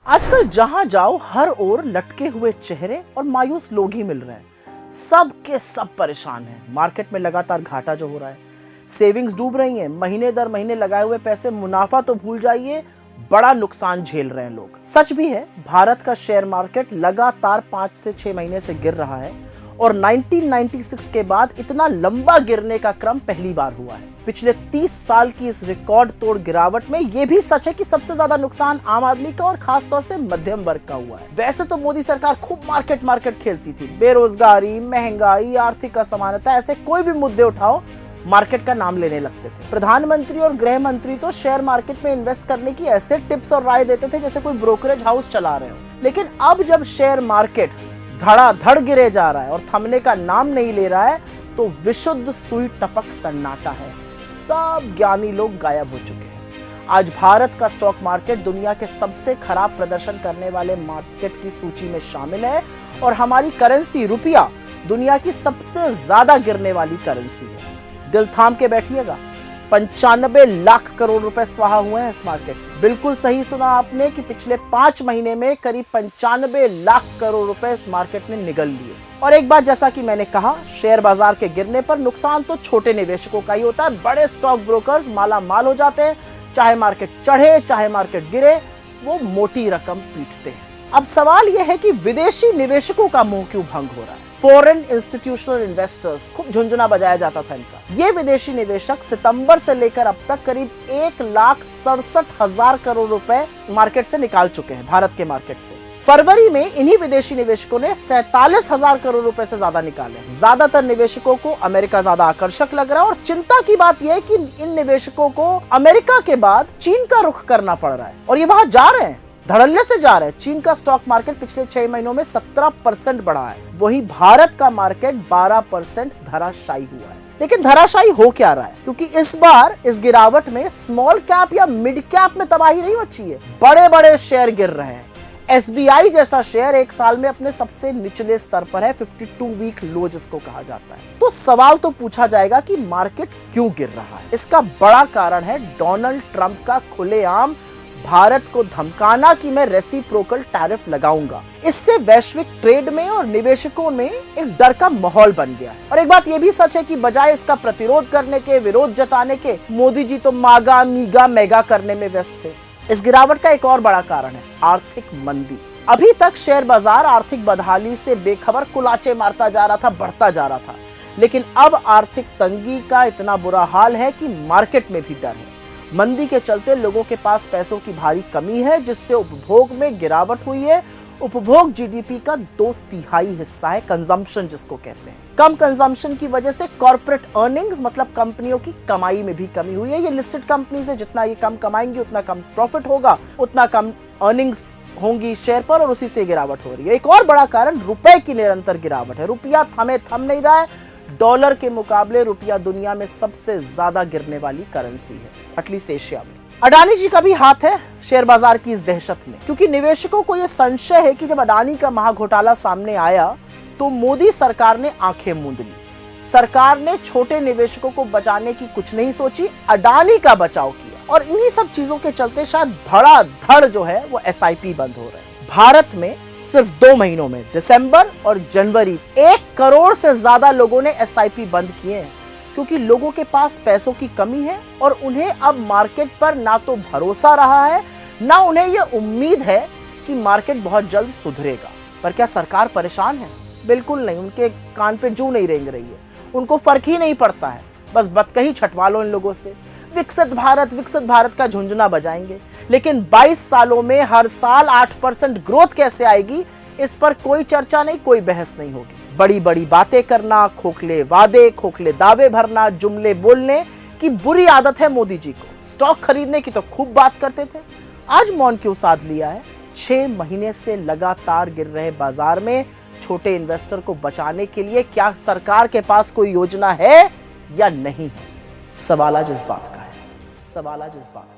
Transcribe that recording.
आजकल जहां जाओ हर ओर लटके हुए चेहरे और मायूस लोग ही मिल रहे हैं। सब के सब परेशान हैं। मार्केट में लगातार घाटा जो हो रहा है, सेविंग्स डूब रही हैं, महीने दर महीने लगाए हुए पैसे मुनाफा तो भूल जाइए, बड़ा नुकसान झेल रहे हैं लोग। सच भी है, भारत का शेयर मार्केट लगातार 5 से 6 महीने से गिर रहा है और 1996 के बाद इतना लंबा गिरने का क्रम पहली बार हुआ है। पिछले 30 साल की इस रिकॉर्ड तोड़ गिरावट में यह भी सच है कि सबसे ज्यादा नुकसान आम आदमी का और खासतौर से मध्यम वर्ग का हुआ है। वैसे तो मोदी सरकार खूब मार्केट खेलती थी। बेरोजगारी, महंगाई, आर्थिक असमानता, ऐसे कोई भी मुद्दे उठाओ मार्केट का नाम लेने लगते थे। प्रधानमंत्री और गृह मंत्री तो शेयर मार्केट में इन्वेस्ट करने की ऐसे टिप्स और राय देते थे जैसे कोई ब्रोकरेज हाउस चला रहे हो। लेकिन अब जब शेयर मार्केट धड़ाधड़ गिरे जा रहा है और थमने का नाम नहीं ले रहा है, तो विशुद्ध सुई टपक सन्नाटा है। सब ज्ञानी लोग गायब हो चुके हैं। आज भारत का स्टॉक मार्केट दुनिया के सबसे खराब प्रदर्शन करने वाले मार्केट की सूची में शामिल है और हमारी करेंसी रुपया दुनिया की सबसे ज्यादा गिरने वाली करेंसी है। दिल थाम के बैठिएगा, 95 लाख करोड़ रुपए स्वाहा हुए हैं इस मार्केट। बिल्कुल सही सुना आपने कि पिछले 5 महीने में करीब 95 लाख करोड़ रुपए इस मार्केट ने निगल लिए। और एक बात, जैसा कि मैंने कहा, शेयर बाजार के गिरने पर नुकसान तो छोटे निवेशकों का ही होता है। बड़े स्टॉक ब्रोकर्स माला माल हो जाते हैं। चाहे मार्केट चढ़े चाहे मार्केट गिरे, वो मोटी रकम पीटते हैं। अब सवाल यह है कि विदेशी निवेशकों का मुंह क्यों भंग हो रहा है। फॉरेन इंस्टीट्यूशनल इन्वेस्टर्स, खूब झुंझुना बजाया जाता था इनका। ये विदेशी निवेशक सितंबर से लेकर अब तक करीब 1,67,000 करोड़ रुपए मार्केट से निकाल चुके हैं, भारत के मार्केट से। फरवरी में इन्हीं विदेशी निवेशकों ने 47,000 करोड़ रुपए से ज्यादा निकाले। ज्यादातर निवेशकों को अमेरिका ज्यादा आकर्षक लग रहा है और चिंता की बात यह है कि इन निवेशकों को अमेरिका के बाद चीन का रुख करना पड़ रहा है और ये वहां जा रहे हैं, धड़ल्ले से जा रहे हैं। चीन का स्टॉक मार्केट पिछले 6 महीनों में 17% बढ़ा है, वही भारत का मार्केट 12% धराशायी हुआ है। लेकिन धराशायी हो क्या रहा है? क्योंकि इस बार इस गिरावट में स्मॉल कैप या मिड कैप में तबाही नहीं मची है, बड़े बड़े शेयर गिर रहे हैं। SBI जैसा शेयर एक साल में अपने सबसे निचले स्तर पर है, 52 वीक लो जिसको कहा जाता है। तो सवाल तो पूछा जाएगा कि मार्केट क्यों गिर रहा है। इसका बड़ा कारण है डोनाल्ड ट्रंप का खुलेआम भारत को धमकाना कि मैं रेसिप्रोकल टैरिफ लगाऊंगा। इससे वैश्विक ट्रेड में और निवेशकों में एक डर का माहौल बन गया है। और एक बात यह भी सच है कि बजाय इसका प्रतिरोध करने के, विरोध जताने के, मोदी जी तो मागा मीगा मेगा करने में व्यस्त थे। इस गिरावट का एक और बड़ा कारण है आर्थिक मंदी। अभी तक शेयर बाजार आर्थिक बदहाली से बेखबर कुलाचे मारता जा रहा था, बढ़ता जा रहा था। लेकिन अब आर्थिक तंगी का इतना बुरा हाल है कि मार्केट में भी डर है। मंदी के चलते लोगों के पास पैसों की भारी कमी है, जिससे उपभोग में गिरावट हुई है। उपभोग जीडीपी का 2/3 हिस्सा है, कंजम्पशन जिसको कहते हैं। कम कंजम्पशन की वजह से कॉर्पोरेट अर्निंग्स, मतलब कंपनियों की कमाई में भी कमी हुई है। ये लिस्टेड कंपनीज है, जितना ये कम कमाएंगी उतना कम प्रॉफिट होगा, उतना कम अर्निंग्स होंगी शेयर पर, और उसी से गिरावट हो रही है। एक और बड़ा कारण रुपए की निरंतर गिरावट है। रुपया थम नहीं रहा है। डॉलर के मुकाबले रुपया दुनिया में सबसे ज्यादा गिरने वाली करेंसी है, एटलीस्ट एशिया में। अडानी जी का भी हाथ है शेयर बाजार की इस दहशत में, क्योंकि निवेशकों को यह संशय है कि जब अडानी का महाघोटाला सामने आया तो मोदी सरकार ने आंखें मूंद ली। सरकार ने छोटे निवेशकों को बचाने की कुछ नहीं सोची, अडानी का बचाव किया। और इन्हीं सब चीजों के चलते शायद धड़ाधड़ जो है वो SIP बंद हो रहे हैं। भारत में सिर्फ 2 महीनों में, दिसंबर और जनवरी, 1 करोड़ से ज्यादा लोगों ने SIP बंद किए हैं, क्योंकि लोगों के पास पैसों की कमी है और उन्हें अब मार्केट पर ना तो भरोसा रहा है, ना उन्हें यह उम्मीद है कि मार्केट बहुत जल्द सुधरेगा। पर क्या सरकार परेशान है? बिल्कुल नहीं। उनके कान पे जू नहीं रेंग रही है, उनको फर्क ही नहीं पड़ता है। बस बतकही छटवा लो इन लोगों से। विकसित भारत का झुंझुना बजाएंगे, लेकिन 22 सालों में हर साल 8% ग्रोथ कैसे आएगी, इस पर कोई चर्चा नहीं, कोई बहस नहीं होगी। बड़ी बड़ी बातें करना, खोखले वादे, खोखले दावे भरना, जुमले बोलने की बुरी आदत है मोदी जी को। स्टॉक खरीदने की तो खूब बात करते थे, आज मौन क्यों साध लिया है? 6 महीने से लगातार गिर रहे बाजार में छोटे इन्वेस्टर को बचाने के लिए क्या सरकार के पास कोई योजना है या नहीं है? सवाल आज इस बात का है, सवाल आज इस बात